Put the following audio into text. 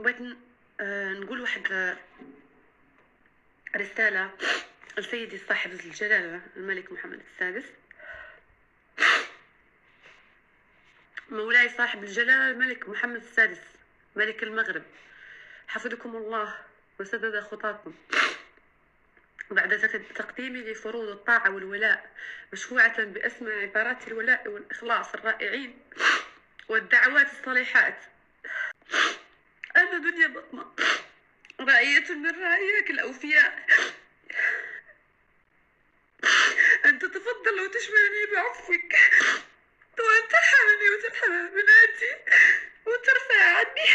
بغيت نقول واحد رسالة لسيدي صاحب الجلالة الملك محمد السادس. مولاي صاحب الجلالة الملك محمد السادس ملك المغرب، حفظكم الله وسدد خطاكم. بعد تقديمي لفروض الطاعة والولاء مشفوعة بأسمى عبارات الولاء والإخلاص الرائعين والدعوات الصالحات، أنا دنيا بطمة رعية من رعاياك الأوفياء، أن تتفضل وتشملني بعفوك وأن ترحمني وترحم بناتي وترفع عني